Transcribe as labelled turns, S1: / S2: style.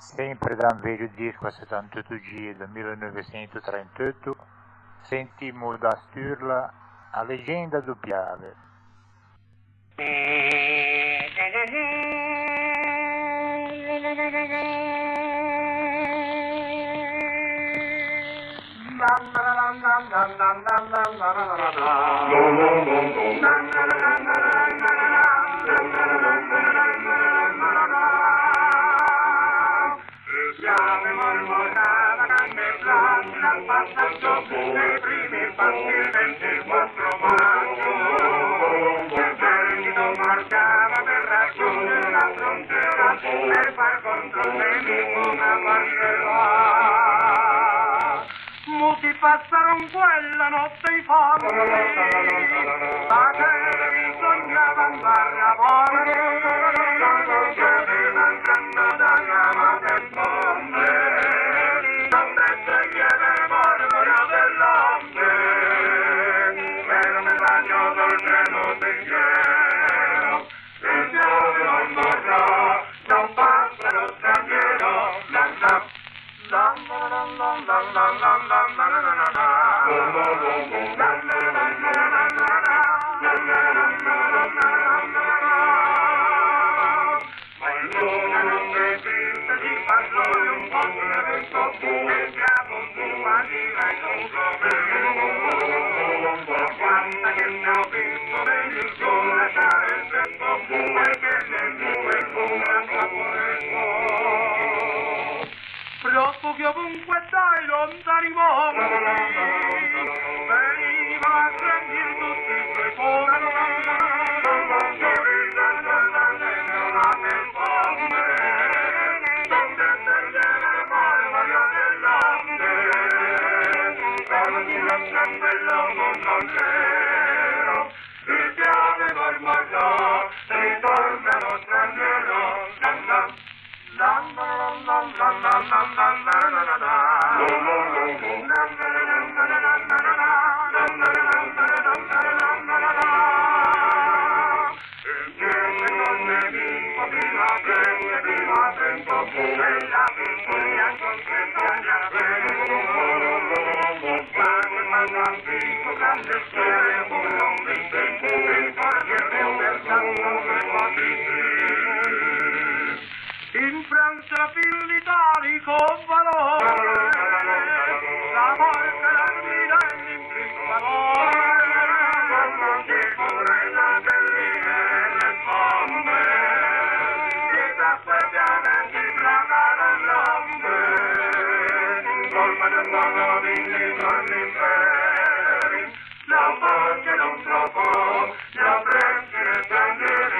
S1: Sempre da un vecchio disco a 78G del 1938, sentimmo da Sturla a leggenda do Piave.
S2: Nei primi passi il 24 maggio, l'esercito marciava per raggiungere la frontiera per far contro il nemico una marcella. Muti passarono quella notte i forti, ma che bisognava andare a morte, che avevano canto da chiamate il ponte, donde se chiede il mormoro dell'onde, per un raggio del treno pensiero, il diavolo morrà, non passa lo straniero, profughi ovunque dai lontani mondi, veniva a prendere tutti i suoi fuori, nel ponte, donde stendeva il mormorio dell'onde, come si lasciando l'uomo nero, il piave mormorò, ritorna lo straniero, in Francia figli italico valore, la morte l'armina e l'imprimo valore, che pure la belline risponde, che da piane si placano l'ombre, colpa del mondo di imperi, la morte non troppo, la presi e stranieri,